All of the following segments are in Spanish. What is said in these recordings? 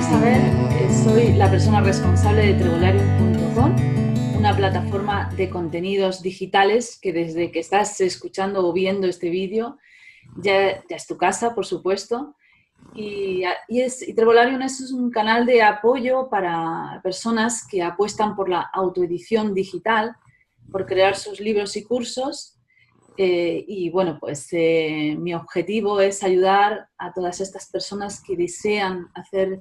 Isabel, soy la persona responsable de Trevolarium.com, una plataforma de contenidos digitales que desde que estás escuchando o viendo este vídeo ya es tu casa, por supuesto. Y Trevolarium es un canal de apoyo para personas que apuestan por la autoedición digital, por crear sus libros y cursos. Y bueno, pues mi objetivo es ayudar a todas estas personas que desean hacer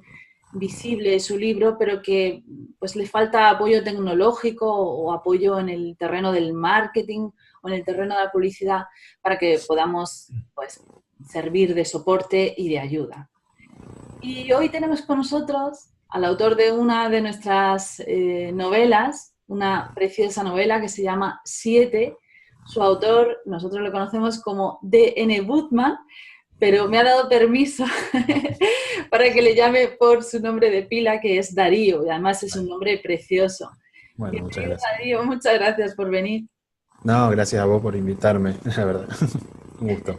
visible su libro, pero que pues le falta apoyo tecnológico o apoyo en el terreno del marketing o en el terreno de la publicidad para que podamos pues servir de soporte y de ayuda. Y hoy tenemos con nosotros al autor de una de nuestras novelas, una preciosa novela que se llama Siete. Su autor, nosotros lo conocemos como D.N. Woodman, pero me ha dado permiso para que le llame por su nombre de pila, que es Darío, y además es un nombre precioso. Bueno, muchas Bienvenido, gracias. Darío, muchas gracias por venir. No, gracias a vos por invitarme, la verdad. Un gusto.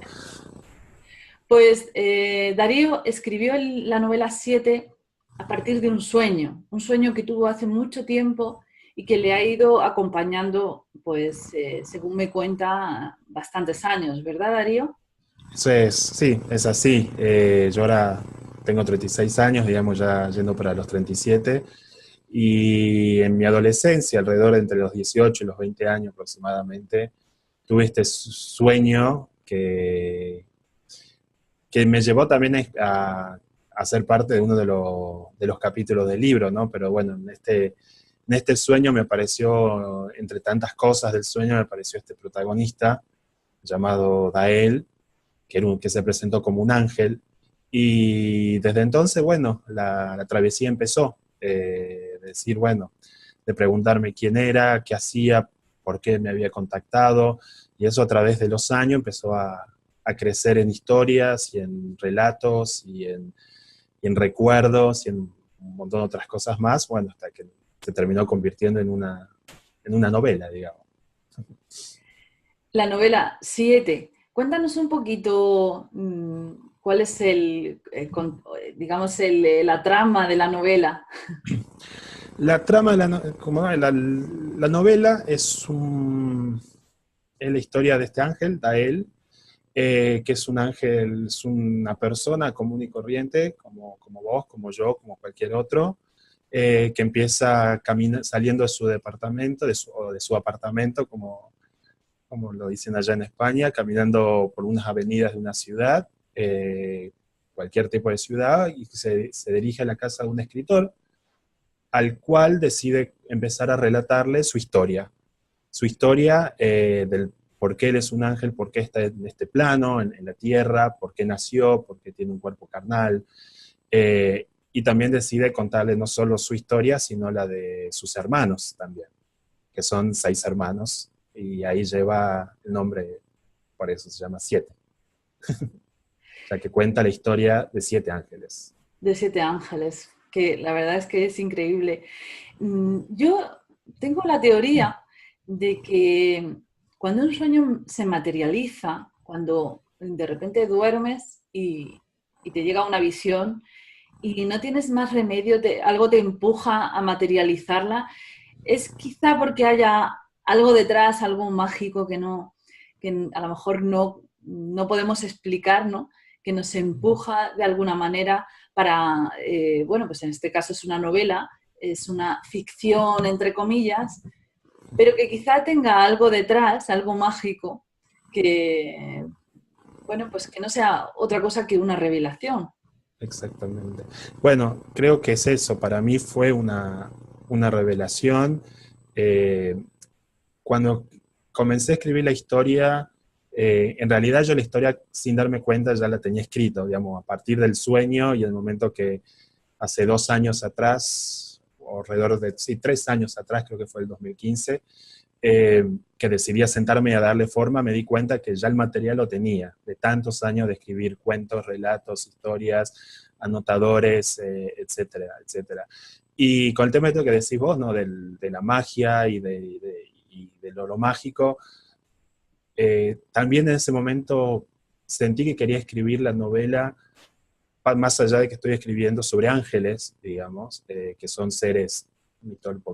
Pues Darío escribió la novela Siete a partir de un sueño que tuvo hace mucho tiempo y que le ha ido acompañando, pues, según me cuenta, bastantes años, ¿verdad, Darío? Eso es, sí, es así. Yo ahora tengo 36 años, digamos, ya yendo para los 37. Y en mi adolescencia, alrededor de entre los 18 y los 20 años aproximadamente, tuve este sueño que me llevó también a ser parte de uno de los capítulos del libro, ¿no? Pero bueno, en este sueño me apareció, entre tantas cosas del sueño, me apareció este protagonista llamado Dael, que se presentó como un ángel. Y desde entonces, bueno, la travesía empezó. De decir, bueno, de preguntarme quién era, qué hacía, por qué me había contactado. Y eso a través de los años empezó a crecer en historias y en relatos y en recuerdos y en un montón de otras cosas más, bueno, hasta que se terminó convirtiendo en una novela, digamos. La novela Siete. Cuéntanos un poquito cuál es digamos, la trama de la novela. La trama de la novela es la historia de este ángel, Dael, que es un ángel, es una persona común y corriente, como vos, como yo, como cualquier otro, que empieza saliendo de su departamento, o de su apartamento, como lo dicen allá en España, caminando por unas avenidas de una ciudad, cualquier tipo de ciudad, y se dirige a la casa de un escritor, al cual decide empezar a relatarle su historia del por qué él es un ángel, por qué está en este plano, en la tierra, por qué nació, por qué tiene un cuerpo carnal, y también decide contarle no solo su historia, sino la de sus hermanos también, que son 6 hermanos, y ahí lleva el nombre, por eso se llama Siete, ya que cuenta la historia de 7 ángeles. De Siete Ángeles, que la verdad es que es increíble. Yo tengo la teoría de que cuando un sueño se materializa, cuando de repente duermes y te llega una visión y no tienes más remedio, algo te empuja a materializarla, es quizá porque haya algo detrás, algo mágico que a lo mejor no podemos explicar, ¿no? Que nos empuja de alguna manera para, bueno, pues en este caso es una novela, es una ficción, entre comillas, pero que quizá tenga algo detrás, algo mágico, que, bueno, pues que no sea otra cosa que una revelación. Exactamente. Bueno, creo que es eso. Para mí fue una revelación. Eh, Cuando comencé a escribir la historia, en realidad yo la historia, sin darme cuenta, ya la tenía escrito, digamos, a partir del sueño y el momento que hace 2 años atrás, o alrededor de, sí, 3 años atrás, creo que fue el 2015, que decidí sentarme a darle forma, me di cuenta que ya el material lo tenía, de tantos años de escribir cuentos, relatos, historias, anotadores, etcétera, etcétera. Y con el tema de lo que decís vos, ¿no? De la magia y de lo mágico, también en ese momento sentí que quería escribir la novela más allá de que estoy escribiendo sobre ángeles, digamos, que son seres,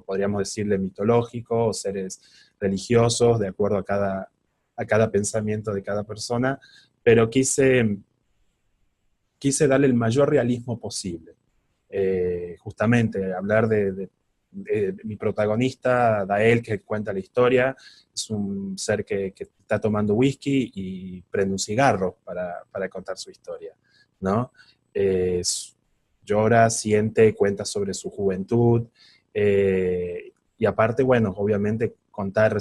podríamos decirle mitológicos, o seres religiosos, de acuerdo a cada pensamiento de cada persona, pero quise darle el mayor realismo posible. Justamente hablar de mi protagonista, Dael, que cuenta la historia, es un ser que está tomando whisky y prende un cigarro para contar su historia, ¿no? Llora, siente, cuenta sobre su juventud, y aparte, bueno, obviamente contar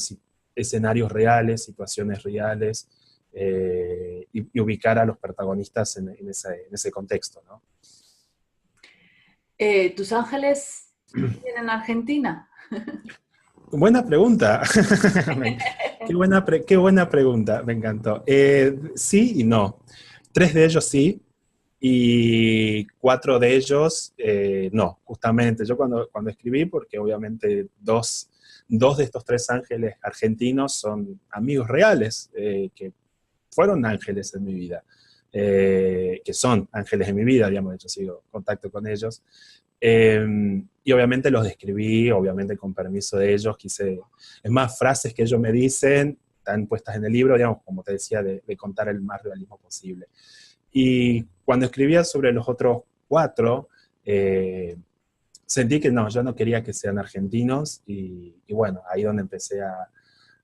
escenarios reales, situaciones reales, y ubicar a los protagonistas en ese contexto, ¿no? ¿Tus ángeles viven en Argentina? Buena pregunta. Qué buena pregunta, me encantó. Sí y no. 3 de ellos sí, y 4 de ellos no, justamente. Yo cuando escribí, porque obviamente dos de estos 3 ángeles argentinos son amigos reales, que fueron ángeles en mi vida, que son ángeles en mi vida, digamos, de hecho sigo en contacto con ellos. Y obviamente los describí, obviamente con permiso de ellos, es más, frases que ellos me dicen, están puestas en el libro, digamos, como te decía, de contar el más realismo posible. Y cuando escribía sobre los otros 4, sentí que no, yo no quería que sean argentinos, y bueno, ahí donde empecé a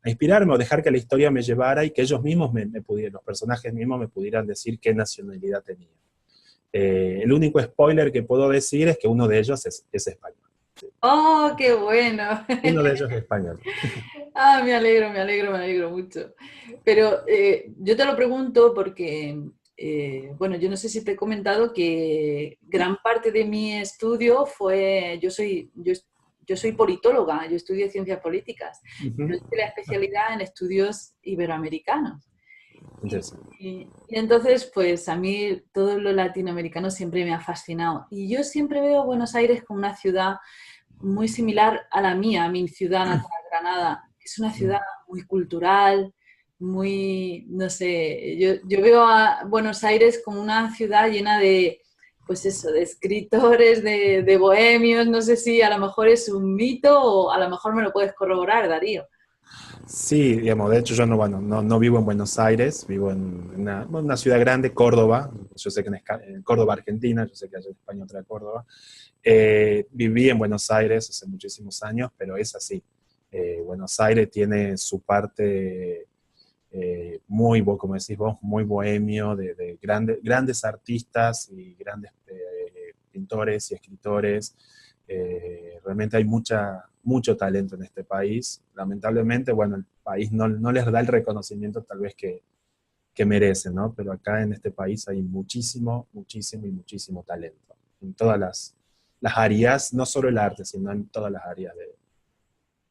inspirarme o dejar que la historia me llevara y que ellos mismos los personajes mismos me pudieran decir qué nacionalidad tenían. El único spoiler que puedo decir es que uno de ellos es español. ¡Oh, qué bueno! Uno de ellos es español. Ah, me alegro mucho. Pero yo te lo pregunto porque, bueno, yo no sé si te he comentado que gran parte de mi estudio fue, yo soy politóloga, yo estudio ciencias políticas, pero hice la especialidad en estudios iberoamericanos. Y entonces, pues a mí todo lo latinoamericano siempre me ha fascinado. Y yo siempre veo Buenos Aires como una ciudad muy similar a la mía, a mi ciudad natal, Granada. Es una ciudad muy cultural, muy, no sé, yo veo a Buenos Aires como una ciudad llena de, pues eso, de escritores, de bohemios. No sé si a lo mejor es un mito o a lo mejor me lo puedes corroborar, Darío. Sí, digamos, de hecho yo no vivo en Buenos Aires, vivo en una ciudad grande, Córdoba. Yo sé que en Córdoba, Argentina, yo sé que hay en España otra Córdoba. Viví en Buenos Aires hace muchísimos años, pero es así. Buenos Aires tiene su parte como decís vos, muy bohemio, de grandes artistas y grandes pintores y escritores. Realmente hay mucho talento en este país. Lamentablemente, bueno, el país no les da el reconocimiento tal vez que merecen, ¿no? Pero acá en este país hay muchísimo talento. En todas las áreas, no solo el arte, sino en todas las áreas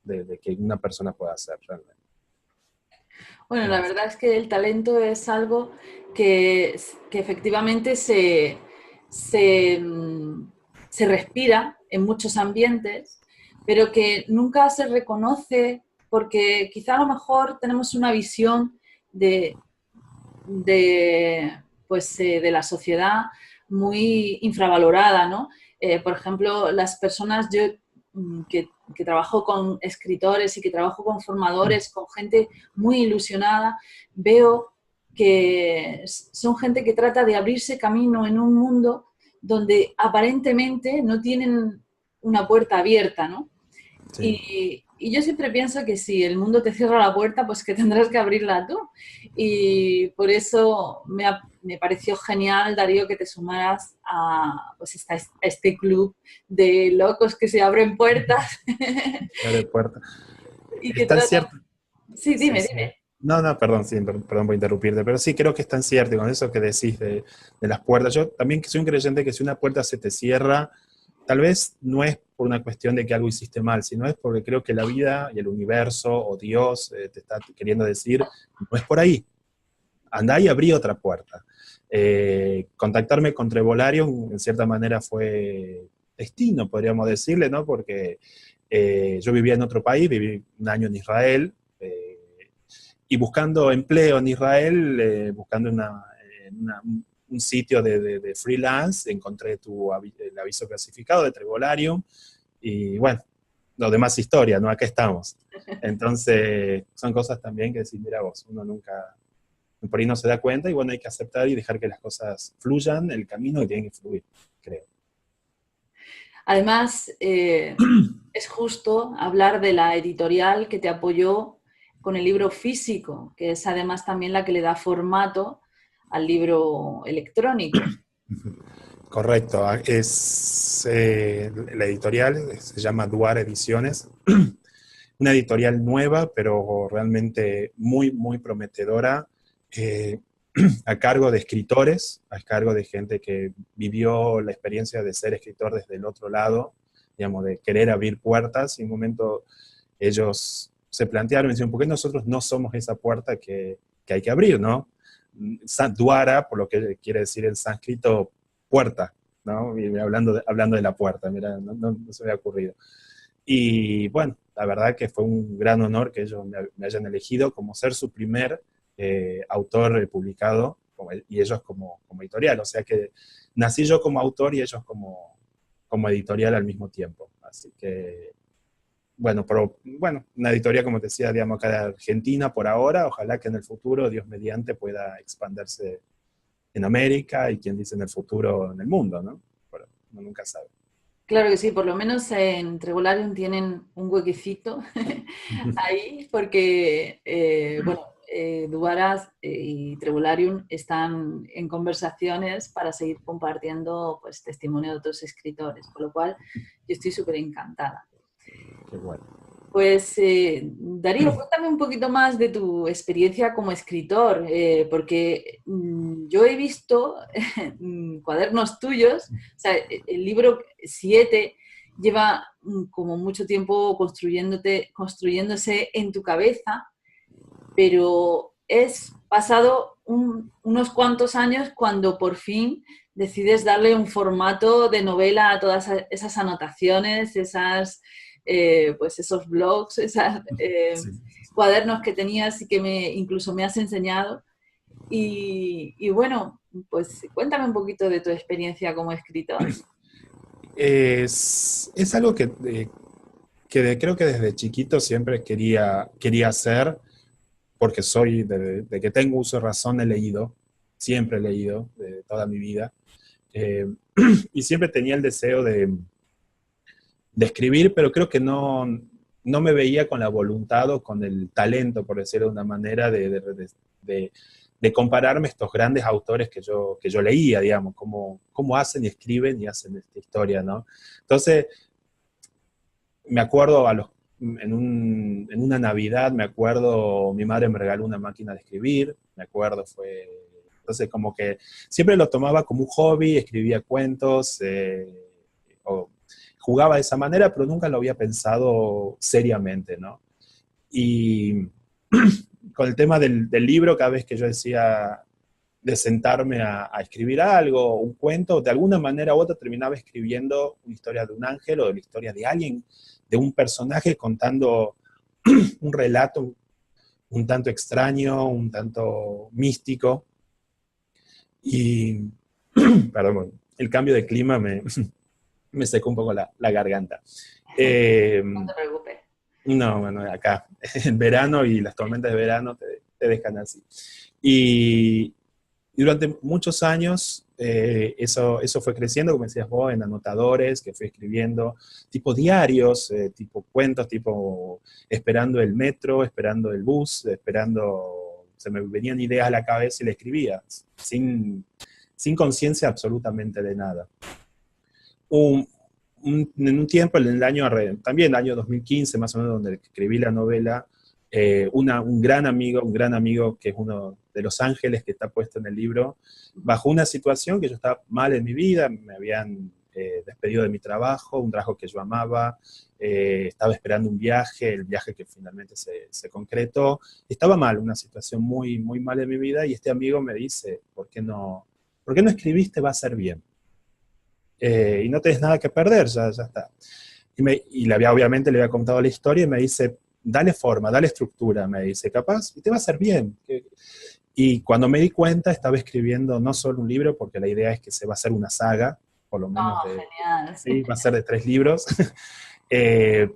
de que una persona pueda hacer realmente. Bueno, la verdad es que el talento es algo que efectivamente se respira en muchos ambientes, pero que nunca se reconoce porque quizá a lo mejor tenemos una visión de la sociedad muy infravalorada, ¿no? Por ejemplo, las personas, yo que trabajo con escritores y que trabajo con formadores, con gente muy ilusionada, veo que son gente que trata de abrirse camino en un mundo donde aparentemente no tienen una puerta abierta, ¿no? Sí. Y yo siempre pienso que si el mundo te cierra la puerta, pues que tendrás que abrirla tú. Y por eso me pareció genial, Darío, que te sumaras pues a este club de locos que se abren puertas. Abre puerta. Y que Es tan tratan... cierto. Sí, dime, Sí. dime. No, perdón, sí, perdón por interrumpirte, pero sí creo que es tan cierto, y con eso que decís de las puertas. Yo también soy un creyente que si una puerta se te cierra, tal vez no es por una cuestión de que algo hiciste mal, sino es porque creo que la vida y el universo o Dios te está queriendo decir, no es por ahí, andá y abrí otra puerta. Contactarme con Trevolarium en cierta manera fue destino, podríamos decirle, ¿no? Porque yo vivía en otro país, viví un año en Israel, y buscando empleo en Israel, buscando un sitio de freelance, encontré el aviso clasificado de Trevolarium, y bueno, lo demás historia, ¿no? Acá estamos. Entonces, son cosas también que decir, mira vos, uno nunca, por ahí no se da cuenta, y bueno, hay que aceptar y dejar que las cosas fluyan, el camino que tienen que fluir, creo. Además, es justo hablar de la editorial que te apoyó con el libro físico, que es además también la que le da formato al libro electrónico. Correcto, es la editorial se llama Duar Ediciones, una editorial nueva, pero realmente muy, muy prometedora, a cargo de escritores, a cargo de gente que vivió la experiencia de ser escritor desde el otro lado, digamos, de querer abrir puertas, y en un momento ellos se plantearon y decían, ¿por qué nosotros no somos esa puerta que hay que abrir, ¿no? Duara, por lo que quiere decir en sánscrito, puerta, ¿no? Y hablando de la puerta, mira, no se me había ocurrido. Y bueno, la verdad que fue un gran honor que ellos me hayan elegido como ser su primer autor publicado, y ellos como editorial, o sea que nací yo como autor y ellos como editorial al mismo tiempo. Así que, bueno, una editorial, como te decía, digamos, acá de Argentina por ahora, ojalá que en el futuro, Dios mediante, pueda expandirse en América, y quien dice en el futuro en el mundo, ¿no? Pero uno nunca sabe. Claro que sí, por lo menos en Trevolarium tienen un huequecito ahí, porque, bueno, Duaras y Trevolarium están en conversaciones para seguir compartiendo, pues, testimonio de otros escritores, por lo cual yo estoy súper encantada. Qué bueno. Pues, Darío, cuéntame un poquito más de tu experiencia como escritor, porque yo he visto cuadernos tuyos, o sea, el libro 7 lleva como mucho tiempo construyéndose en tu cabeza, pero es pasado unos cuantos años cuando por fin decides darle un formato de novela a todas esas anotaciones, pues esos blogs, esos Sí. cuadernos que tenías y que incluso me has enseñado. Y bueno, pues cuéntame un poquito de tu experiencia como escritor. Es algo que creo que desde chiquito siempre quería hacer, porque soy, de que tengo uso de razón, siempre he leído, de toda mi vida, y siempre tenía el deseo de escribir, pero creo que no me veía con la voluntad o con el talento, por decirlo de una manera, de compararme a estos grandes autores que yo leía, digamos, cómo hacen y escriben y hacen esta historia, ¿no? Entonces, me acuerdo en una Navidad, me acuerdo, mi madre me regaló una máquina de escribir, me acuerdo, entonces como que siempre lo tomaba como un hobby, escribía cuentos, o jugaba de esa manera, pero nunca lo había pensado seriamente, ¿no? Y con el tema del libro, cada vez que yo decía de sentarme a escribir algo, un cuento, de alguna manera u otra terminaba escribiendo una historia de un ángel o de la historia de alguien, de un personaje contando un relato un tanto extraño, un tanto místico. Y, perdón, el cambio de clima me secó un poco la garganta. No te preocupes. No, bueno, acá, en verano y las tormentas de verano te dejan así. Y durante muchos años eso fue creciendo, como decías vos, en anotadores que fui escribiendo, tipo diarios, tipo cuentos, tipo esperando el metro, esperando el bus, se me venían ideas a la cabeza y le escribía, sin conciencia absolutamente de nada. En un tiempo, en el año, también el año 2015, más o menos, donde escribí la novela, un gran amigo que es uno de los ángeles que está puesto en el libro, bajo una situación que yo estaba mal en mi vida, me habían despedido de mi trabajo, un trabajo que yo amaba, estaba esperando un viaje, el viaje que finalmente se concretó, estaba mal, una situación muy, muy mal en mi vida, y este amigo me dice, ¿por qué no escribiste? Va a ser bien. Y no tenés nada que perder, ya está. Obviamente le había contado la historia y me dice, dale forma, dale estructura, me dice, capaz, y te va a hacer bien. Y cuando me di cuenta, estaba escribiendo no solo un libro, porque la idea es que se va a hacer una saga, por lo menos Oh, genial. sí, va a ser de 3 libros. Eh,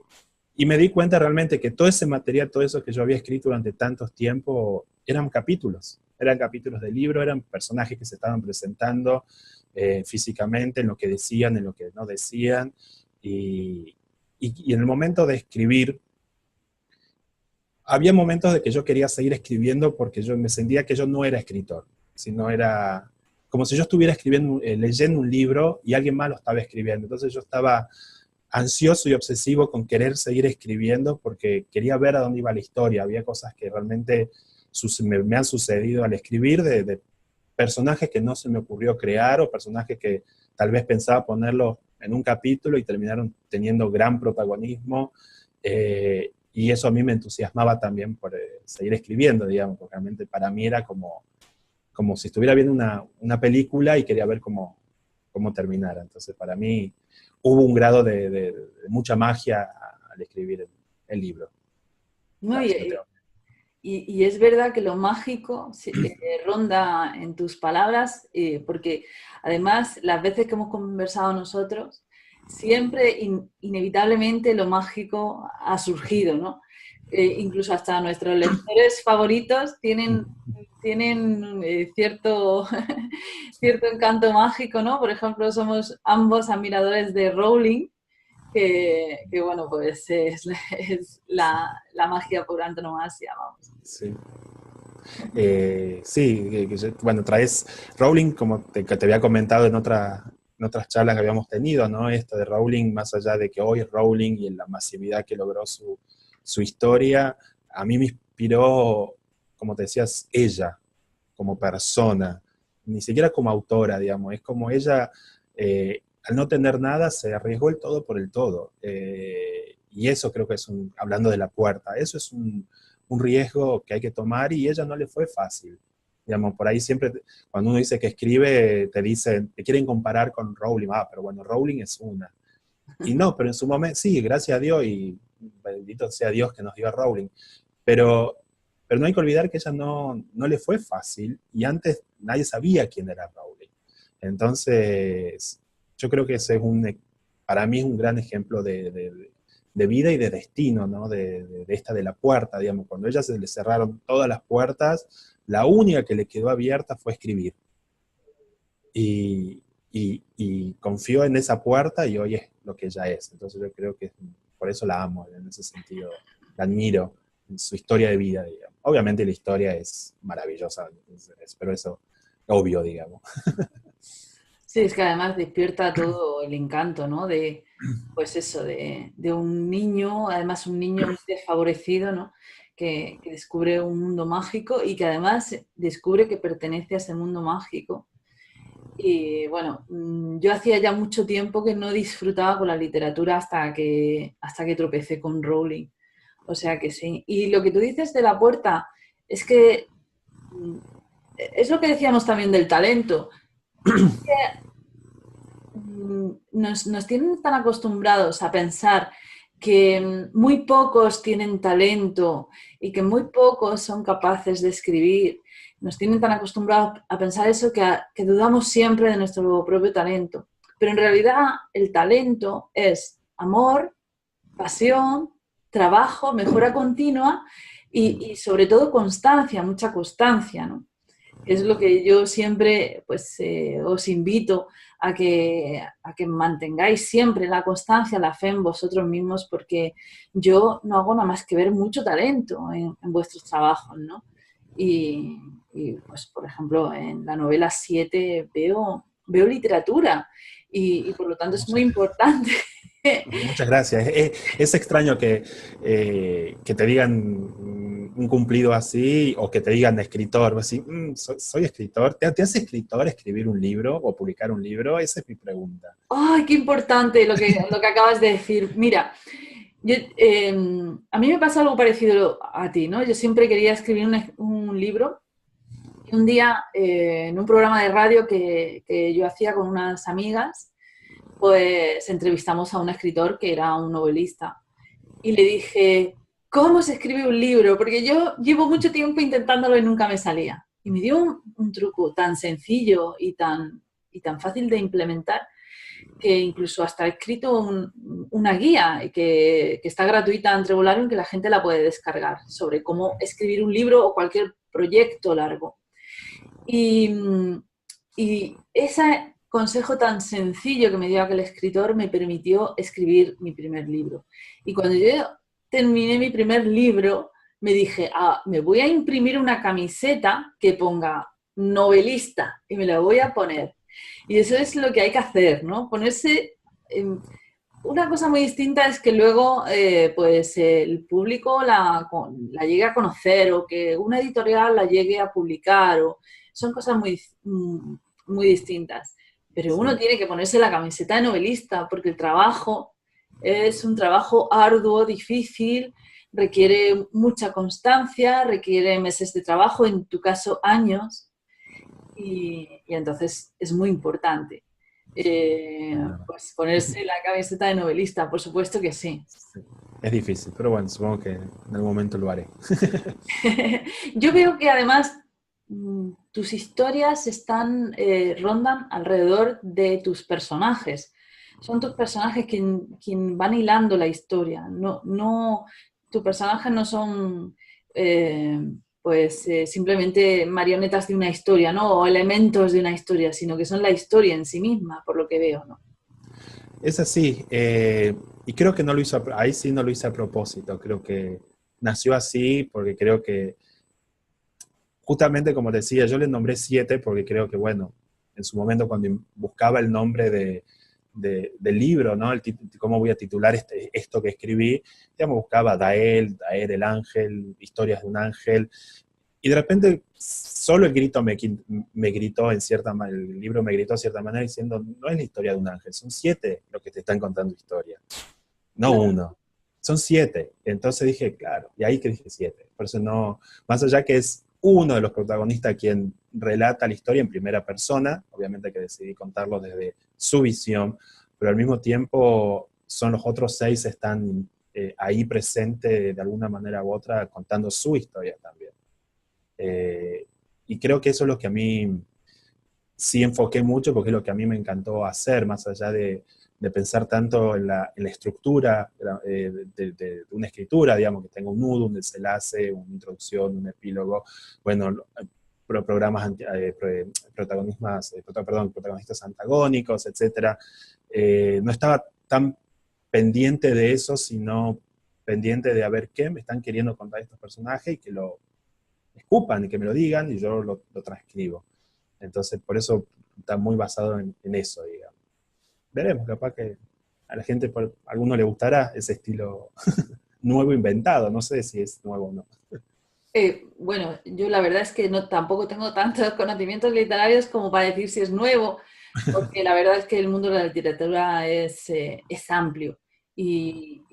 y me di cuenta realmente que todo ese material, todo eso que yo había escrito durante tantos tiempos, eran capítulos de libro, eran personajes que se estaban presentando físicamente, en lo que decían, en lo que no decían, y en el momento de escribir, había momentos de que yo quería seguir escribiendo porque yo me sentía que yo no era escritor, sino era como si yo estuviera escribiendo, leyendo un libro y alguien más lo estaba escribiendo. Entonces yo estaba ansioso y obsesivo con querer seguir escribiendo porque quería ver a dónde iba la historia. Había cosas que realmente me han sucedido al escribir de personajes que no se me ocurrió crear o personajes que tal vez pensaba ponerlos en un capítulo y terminaron teniendo gran protagonismo. Y eso a mí me entusiasmaba también por seguir escribiendo, digamos, porque realmente para mí era como si estuviera viendo una película y quería ver cómo terminara. Entonces para mí hubo un grado de mucha magia al escribir el libro. No, Así que y es verdad que lo mágico ronda en tus palabras, porque además las veces que hemos conversado nosotros, siempre inevitablemente lo mágico ha surgido, ¿no? Incluso hasta nuestros lectores favoritos tienen cierto, cierto encanto mágico, ¿no? Por ejemplo, somos ambos admiradores de Rowling, que bueno, pues es la magia por antonomasia, vamos. sí. Sí, bueno, traes Rowling, como que te había comentado en otras charlas que habíamos tenido, ¿no? Esto de Rowling, más allá de que hoy es Rowling y en la masividad que logró su historia, a mí me inspiró, como te decías, ella, como persona, ni siquiera como autora, digamos, es como ella, al no tener nada, se arriesgó el todo por el todo. Y eso creo que es hablando de La Puerta, eso es un riesgo que hay que tomar y ella no le fue fácil. Digamos, por ahí siempre, cuando uno dice que escribe, te dicen, te quieren comparar con Rowling, pero bueno, Rowling es una. Y no, pero en su momento, sí, gracias a Dios y bendito sea Dios que nos dio a Rowling. Pero, pero no hay que olvidar que ella no le fue fácil y antes nadie sabía quién era Rowling. Entonces, yo creo que ese para mí es un gran ejemplo de vida y de destino, ¿no? De esta de La Puerta, digamos. Cuando a ella se le cerraron todas las puertas, la única que le quedó abierta fue escribir. Y confió en esa puerta y hoy es lo que ella es. Entonces yo creo que por eso la amo, en ese sentido, la admiro en su historia de vida, digamos. Obviamente la historia es maravillosa, pero eso obvio, digamos. Sí, es que además despierta todo el encanto, ¿no? Pues eso, de un niño, además un niño muy desfavorecido, ¿no? Que descubre un mundo mágico y que además descubre que pertenece a ese mundo mágico. Y bueno, yo hacía ya mucho tiempo que no disfrutaba con la literatura hasta que tropecé con Rowling. O sea que sí. Y lo que tú dices de La Puerta es que es lo que decíamos también del talento. Nos tienen tan acostumbrados a pensar que muy pocos tienen talento y que muy pocos son capaces de escribir. Nos tienen tan acostumbrados a pensar eso que dudamos siempre de nuestro propio talento. Pero en realidad el talento es amor, pasión, trabajo, mejora continua y sobre todo constancia, mucha constancia, ¿no? Es lo que yo siempre pues, os invito a que mantengáis siempre la constancia, la fe en vosotros mismos, porque yo no hago nada más que ver mucho talento en vuestros trabajos, ¿no? Pues, por ejemplo, en la novela 7 veo literatura por lo tanto es muy importante. Muchas gracias. Es extraño que te digan un cumplido así o que te digan escritor. Así, soy escritor. ¿Te hace escritor escribir un libro o publicar un libro? Esa es mi pregunta. ¡Ay, qué importante lo que acabas de decir! Mira, a mí me pasa algo parecido a ti, ¿no? Yo siempre quería escribir un libro y un día en un programa de radio que yo hacía con unas amigas, pues entrevistamos a un escritor que era un novelista y le dije, ¿cómo se escribe un libro? Porque yo llevo mucho tiempo intentándolo y nunca me salía. y me dio un truco tan sencillo y tan fácil de implementar, que incluso hasta he escrito una guía que está gratuita en Trevolarium, que la gente la puede descargar, sobre cómo escribir un libro o cualquier proyecto largo. Y ese consejo tan sencillo que me dio aquel escritor me permitió escribir mi primer libro. Y cuando yo terminé mi primer libro, me dije, me voy a imprimir una camiseta que ponga novelista y me la voy a poner. Y eso es lo que hay que hacer, ¿no? Ponerse... una cosa muy distinta es que luego pues el público la llegue a conocer, o que una editorial la llegue a publicar, son cosas muy distintas. Pero uno tiene que ponerse la camiseta de novelista, porque el trabajo es un trabajo arduo, difícil, requiere mucha constancia, requiere meses de trabajo, en tu caso años, y entonces es muy importante. Pues ponerse la camiseta de novelista, por supuesto que sí. Sí. Es difícil, pero bueno, supongo que en algún momento lo haré. Yo veo que además tus historias rondan alrededor de tus personajes. Son tus personajes quien van hilando la historia. Tus personajes no son simplemente marionetas de una historia, ¿no? O elementos de una historia, sino que son la historia en sí misma, por lo que veo, ¿no? Es así, y creo que no lo hizo, ahí sí no lo hice a propósito, creo que nació así porque creo que, justamente como decía, yo le nombré 7 porque creo que, bueno, en su momento cuando buscaba el nombre del libro, ¿no? Cómo voy a titular esto que escribí, digamos, buscaba Dael el ángel, historias de un ángel, y de repente solo el grito me gritó el libro me gritó de cierta manera diciendo, no es la historia de un ángel, son 7 los que te están contando historia, no uno, son 7. Entonces dije, claro, y ahí que dije 7. Por eso no, más allá que es uno de los protagonistas quien relata la historia en primera persona, obviamente que decidí contarlo desde su visión, pero al mismo tiempo son los otros 6 están ahí presentes de alguna manera u otra contando su historia también. Y creo que eso es lo que a mí sí enfoqué mucho, porque es lo que a mí me encantó hacer, más allá de pensar tanto en la estructura de una escritura, digamos, que tenga un nudo, un desenlace, una introducción, un epílogo, bueno, protagonistas antagónicos, etc. No estaba tan pendiente de eso, sino pendiente de a ver qué me están queriendo contar estos personajes y que lo escupan y que me lo digan y yo lo transcribo. Entonces, por eso está muy basado en eso, digamos. Veremos, capaz que a la gente, a alguno le gustará ese estilo nuevo inventado, no sé si es nuevo o no. Bueno, yo la verdad es que tampoco tengo tantos conocimientos literarios como para decir si es nuevo, porque la verdad es que el mundo de la literatura es amplio y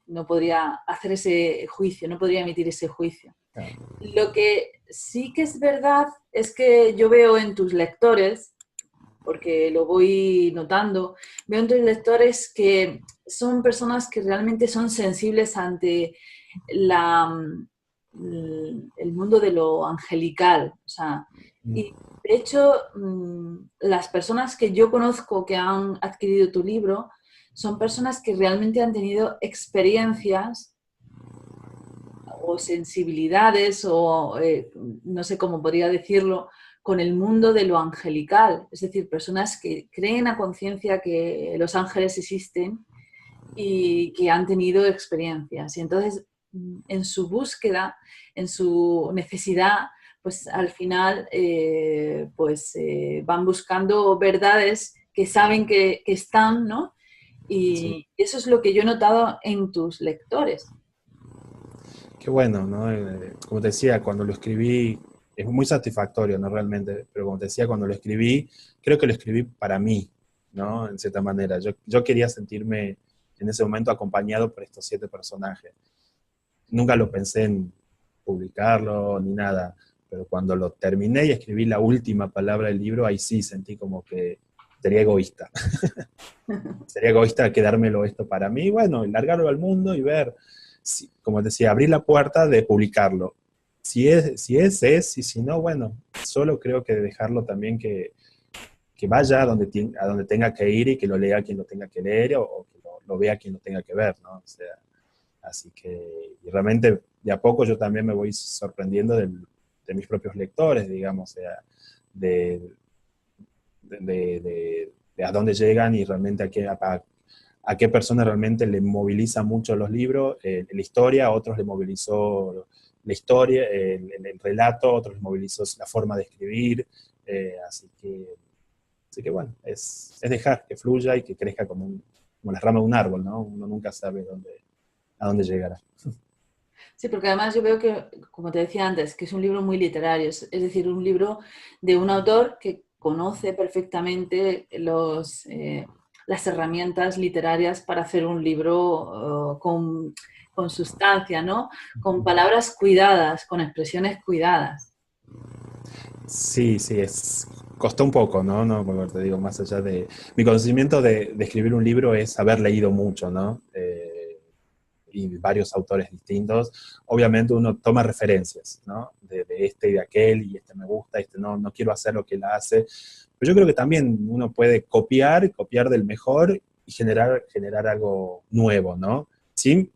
no podría hacer ese juicio, no podría emitir ese juicio. Claro. Lo que sí que es verdad es que yo veo en tus lectores, porque lo voy notando, veo en tus lectores que son personas que realmente son sensibles ante el mundo de lo angelical. O sea, y de hecho, las personas que yo conozco que han adquirido tu libro son personas que realmente han tenido experiencias o sensibilidades o no sé cómo podría decirlo, con el mundo de lo angelical. Es decir, personas que creen a conciencia que los ángeles existen y que han tenido experiencias. Y entonces, en su búsqueda, en su necesidad, pues al final van buscando verdades que saben que están, ¿no? Y sí, eso es lo que yo he notado en tus lectores. Qué bueno, ¿no? Como te decía, cuando lo escribí, es muy satisfactorio, ¿no? Realmente, pero como te decía, cuando lo escribí, creo que lo escribí para mí, ¿no? En cierta manera. Yo quería sentirme en ese momento acompañado por estos 7 personajes. Nunca lo pensé en publicarlo ni nada, pero cuando lo terminé y escribí la última palabra del libro, ahí sí sentí como que sería egoísta. Sería egoísta quedármelo esto para mí, bueno, y largarlo al mundo y ver, como decía, abrir la puerta de publicarlo. y si no, bueno, solo creo que dejarlo también que vaya a donde tenga que ir y que lo lea quien lo tenga que leer o que lo vea quien lo tenga que ver, ¿no? O sea, así que y realmente de a poco yo también me voy sorprendiendo de mis propios lectores, digamos, o sea, de, de a dónde llegan y realmente a qué persona realmente le moviliza mucho los libros, la historia, a otros le movilizó la historia, el relato, a otros les movilizó la forma de escribir, así que bueno, es dejar que fluya y que crezca como las ramas de un árbol, ¿no? Uno nunca sabe a dónde llegará. Sí, porque además yo veo que, como te decía antes, que es un libro muy literario, es decir, un libro de un autor que conoce perfectamente las herramientas literarias para hacer un libro con sustancia, ¿no? Con palabras cuidadas, con expresiones cuidadas. Sí, sí, costó un poco, ¿no? No, porque te digo, más allá de... Mi conocimiento de escribir un libro es haber leído mucho, ¿no? Y varios autores distintos. Obviamente uno toma referencias, ¿no? De este y de aquel, y este me gusta, este no quiero hacer lo que él hace. Pero yo creo que también uno puede copiar del mejor y generar algo nuevo, ¿no? Sin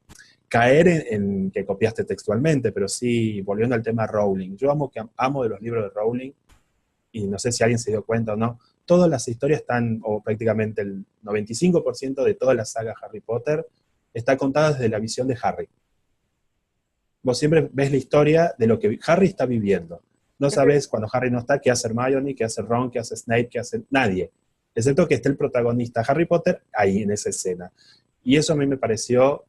caer en que copiaste textualmente, pero sí, volviendo al tema Rowling. Yo amo de los libros de Rowling, y no sé si alguien se dio cuenta o no, todas las historias están, o prácticamente el 95% de toda la saga Harry Potter, está contada desde la visión de Harry. Vos siempre ves la historia de lo que Harry está viviendo. No sabes cuando Harry no está qué hace Hermione, qué hace Ron, qué hace Snape, qué hace nadie. Excepto que esté el protagonista Harry Potter ahí en esa escena. Y eso a mí me pareció,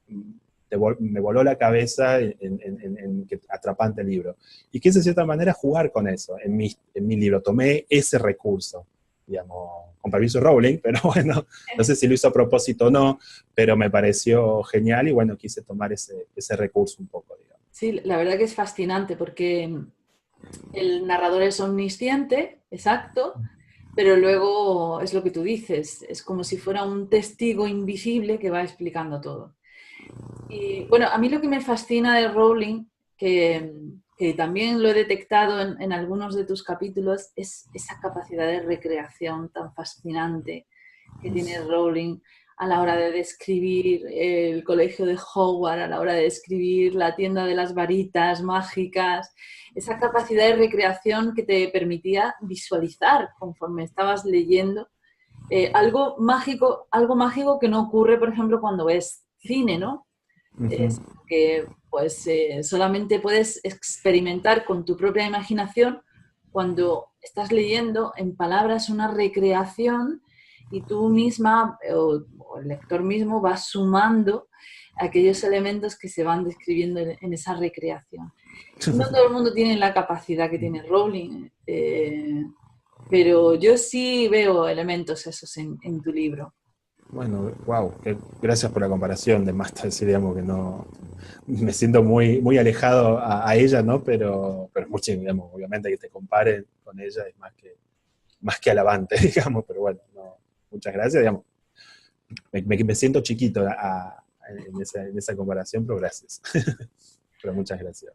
me voló la cabeza en atrapante el libro. Y quise de cierta manera jugar con eso en mi libro. Tomé ese recurso, digamos, con permiso Rowling, pero bueno, no sé si lo hizo a propósito o no, pero me pareció genial y bueno, quise tomar ese recurso un poco, digamos. Sí, la verdad que es fascinante porque el narrador es omnisciente, exacto, pero luego es lo que tú dices, es como si fuera un testigo invisible que va explicando todo. Y bueno, a mí lo que me fascina de Rowling, que también lo he detectado en algunos de tus capítulos, es esa capacidad de recreación tan fascinante que tiene Rowling a la hora de describir el colegio de Hogwarts, a la hora de describir la tienda de las varitas mágicas, esa capacidad de recreación que te permitía visualizar conforme estabas leyendo algo mágico que no ocurre, por ejemplo, cuando ves cine, ¿no? Es que pues solamente puedes experimentar con tu propia imaginación cuando estás leyendo en palabras una recreación y tú misma o el lector mismo va sumando aquellos elementos que se van describiendo en esa recreación. No todo el mundo tiene la capacidad que tiene Rowling, pero yo sí veo elementos esos en tu libro. Bueno, wow, gracias por la comparación de Master, sí, digamos que no, me siento muy alejado a ella, ¿no? Pero mucho, digamos, obviamente que te comparen con ella es más que alabante, digamos, pero bueno, no, muchas gracias, digamos, me siento chiquito en esa comparación, pero gracias, pero muchas gracias.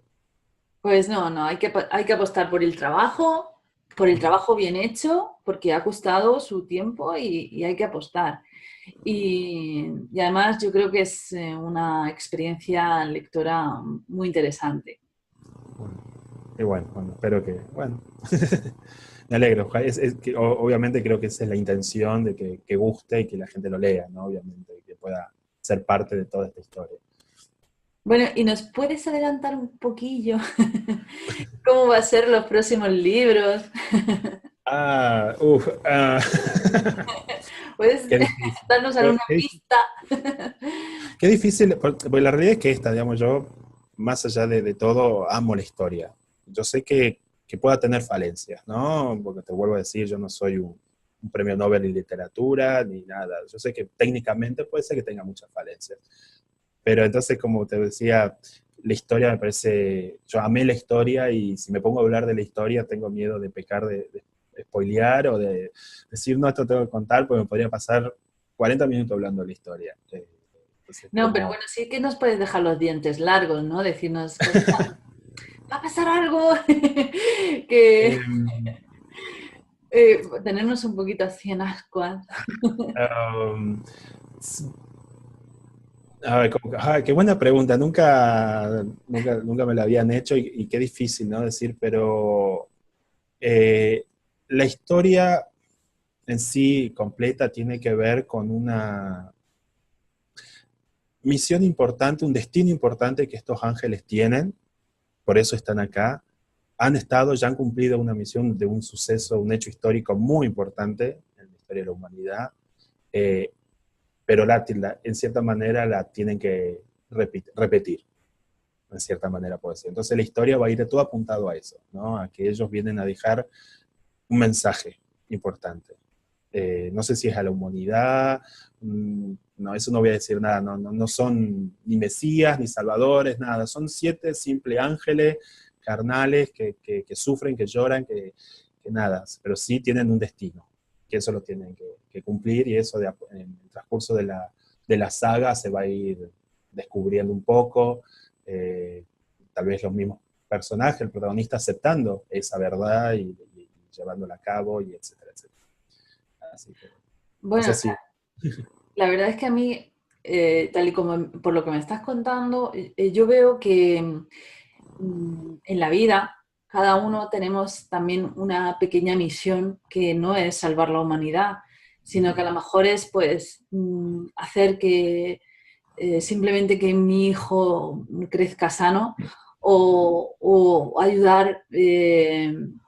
Pues no, hay que apostar por el trabajo bien hecho, porque ha costado su tiempo y hay que apostar. Y además yo creo que es una experiencia lectora muy interesante. Bueno, y bueno, espero que, bueno, me alegro, es que, obviamente creo que esa es la intención de que guste y que la gente lo lea, ¿no? Obviamente, que pueda ser parte de toda esta historia. Bueno, ¿y nos puedes adelantar un poquillo cómo va a ser los próximos libros? Ah, uff, ¿Puedes qué difícil. darnos alguna pista? Qué difícil, porque la realidad es que esta, digamos, yo, más allá de todo, amo la historia. Yo sé que pueda tener falencias, ¿no? Porque te vuelvo a decir, yo no soy un premio Nobel en literatura ni nada. Yo sé que técnicamente puede ser que tenga muchas falencias. Pero entonces, como te decía, la historia me parece, yo amé la historia y si me pongo a hablar de la historia tengo miedo de pecar de spoilear o de decir, no, esto tengo que contar porque me podría pasar 40 minutos hablando de la historia. Entonces, No, pero bueno, sí que nos puedes dejar los dientes largos, ¿no? Decirnos cosas va a pasar algo, que Em, tenernos un poquito así en ascuas. um, s- a ver, qué buena pregunta, nunca me la habían hecho y qué difícil, ¿no? Decir, pero eh, la historia en sí completa tiene que ver con una misión importante, un destino importante que estos ángeles tienen, por eso están acá. Han estado, ya han cumplido una misión de un suceso, un hecho histórico muy importante en la historia de la humanidad, eh, pero en cierta manera la tienen que repetir, en cierta manera puede ser. Entonces la historia va a ir todo apuntado a eso, ¿no? A que ellos vienen a dejar un mensaje importante. No sé si es a la humanidad, no, eso no voy a decir nada, no son ni mesías, ni salvadores, nada, son 7 simples ángeles carnales que sufren, que lloran, que nada, pero sí tienen un destino, que eso lo tienen que cumplir y eso en el transcurso de la saga se va a ir descubriendo un poco, tal vez los mismos personajes, el protagonista aceptando esa verdad y llevándola a cabo y etcétera, etcétera. Así que, no Bueno, sé si, la verdad es que a mí, tal y como por lo que me estás contando, yo veo que en la vida cada uno tenemos también una pequeña misión que no es salvar la humanidad, sino que a lo mejor es pues hacer que simplemente que mi hijo crezca sano o ayudar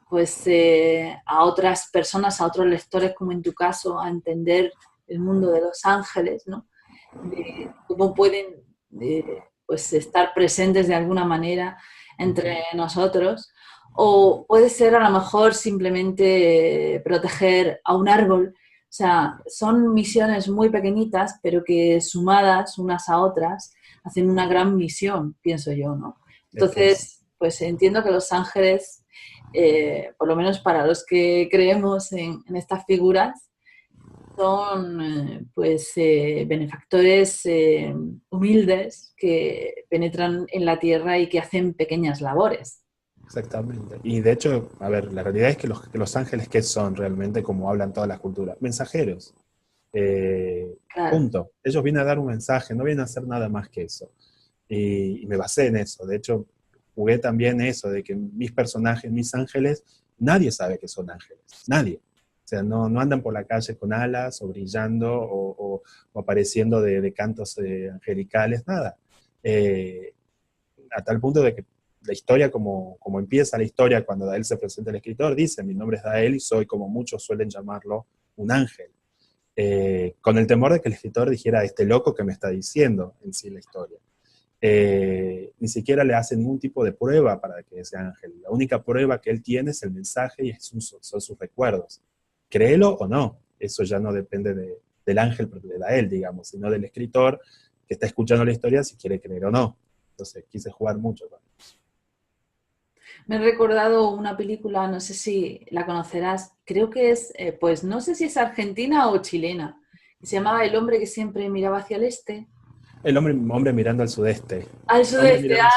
pues a otras personas, a otros lectores como en tu caso, a entender el mundo de los ángeles, ¿no? De cómo pueden pues estar presentes de alguna manera entre nosotros. O puede ser a lo mejor simplemente proteger a un árbol. O sea, son misiones muy pequeñitas, pero que sumadas unas a otras hacen una gran misión, pienso yo, ¿no? es Entonces, pues entiendo que los ángeles, por lo menos para los que creemos en estas figuras, son pues benefactores humildes que penetran en la tierra y que hacen pequeñas labores. exactamente. Y de hecho, a ver, la realidad es que los ángeles, ¿qué son realmente como hablan todas las culturas? Mensajeros. Claro. Punto. Ellos vienen a dar un mensaje, no vienen a hacer nada más que eso. Y me basé en eso. De hecho, jugué también eso, de que mis personajes, mis ángeles, nadie sabe que son ángeles. Nadie. O sea, no andan por la calle con alas o brillando o apareciendo de cantos angelicales, nada. Eh, a tal punto de que la historia, como empieza la historia cuando Dael se presenta al escritor, dice, mi nombre es Dael y soy, como muchos suelen llamarlo, un ángel. Con el temor de que el escritor dijera, este loco que me está diciendo en sí la historia. Ni siquiera le hace ningún tipo de prueba para que sea ángel. La única prueba que él tiene es el mensaje y son sus recuerdos. Créelo o no, eso ya no depende del ángel de Dael, digamos, sino del escritor que está escuchando la historia si quiere creer o no. Entonces quise jugar mucho con Me he recordado una película, no sé si la conocerás, creo que es, pues no sé si es argentina o chilena, que se llamaba El hombre que siempre miraba hacia el este. el hombre mirando al sudeste. Al Hombre sudeste, mirando al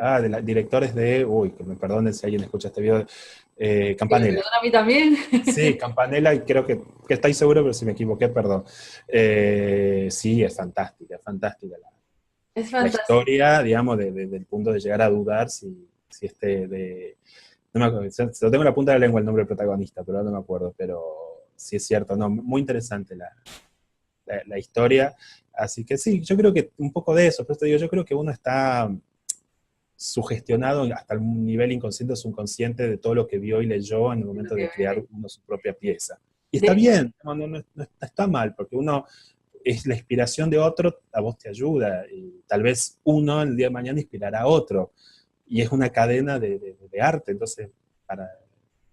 ah, sudeste directores de, uy, que me perdonen si alguien escucha este video, que me Campanella. perdona a mí también. Sí, Campanella, y creo que estoy seguro, pero si me equivoqué, perdón. Sí, es fantástica Es la fantástico. historia, digamos, del punto de llegar a dudar si no me acuerdo, se lo tengo en la punta de la lengua el nombre del protagonista, pero no me acuerdo, pero sí es cierto, no, muy interesante la historia. Así que sí, yo creo que un poco de eso, pero te digo, yo creo que uno está sugestionado hasta un nivel inconsciente o subconsciente de todo lo que vio y leyó en el Lo momento que de crear ve. uno su propia pieza. Y De está hecho, bien, no está mal, porque uno es la inspiración de otro, a vos te ayuda, y tal vez uno el día de mañana inspirará a otro, y es una cadena de arte, entonces, para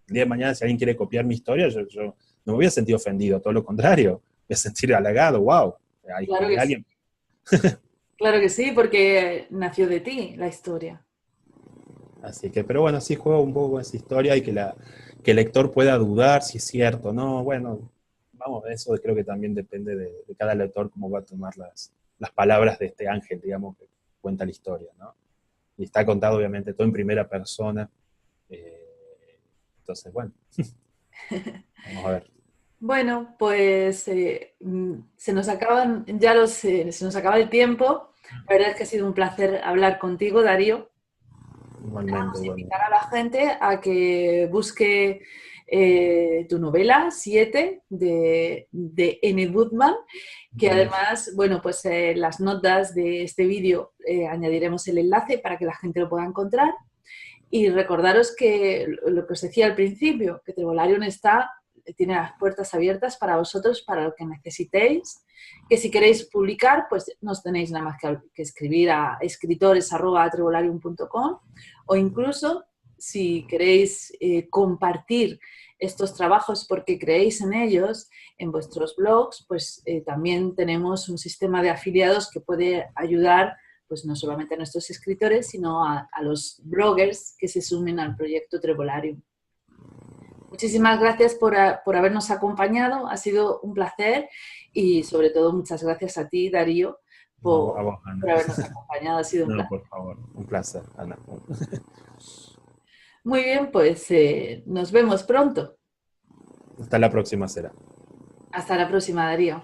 el día de mañana si alguien quiere copiar mi historia, yo no me voy a sentir ofendido, todo lo contrario, me voy a sentir halagado, wow, claro inspiré que a sí. alguien. Claro que sí, porque nació de ti la historia. Así que, pero bueno, sí juego un poco con esa historia y que el lector pueda dudar si es cierto o no. Bueno, vamos, eso creo que también depende de cada lector cómo va a tomar las palabras de este ángel, digamos, que cuenta la historia, ¿no? y está contado obviamente todo en primera persona. Entonces, bueno, vamos a ver. Bueno, pues se nos acaban ya se nos acaba el tiempo. La verdad es que ha sido un placer hablar contigo, Darío. Igualmente, Vamos a igualmente. invitar a la gente a que busque tu novela 7 de N. Goodman, que Ujú. además, bueno, pues en las notas de este vídeo añadiremos el enlace para que la gente lo pueda encontrar. Y recordaros que lo que os decía al principio, que Trevolarium tiene las puertas abiertas para vosotros, para lo que necesitéis, que si queréis publicar, pues no os tenéis nada más que escribir a escritores@trevolarium.com, o incluso si queréis compartir estos trabajos porque creéis en ellos en vuestros blogs, pues también tenemos un sistema de afiliados que puede ayudar pues no solamente a nuestros escritores, sino a los bloggers que se sumen al proyecto Trevolarium. Muchísimas gracias por habernos acompañado, ha sido un placer y sobre todo muchas gracias a ti, Darío, No, a vos, Ana. por habernos acompañado, ha sido un No, placer. por favor, un placer, Ana. Muy bien, pues nos vemos pronto. Hasta la próxima será. Hasta la próxima, Darío.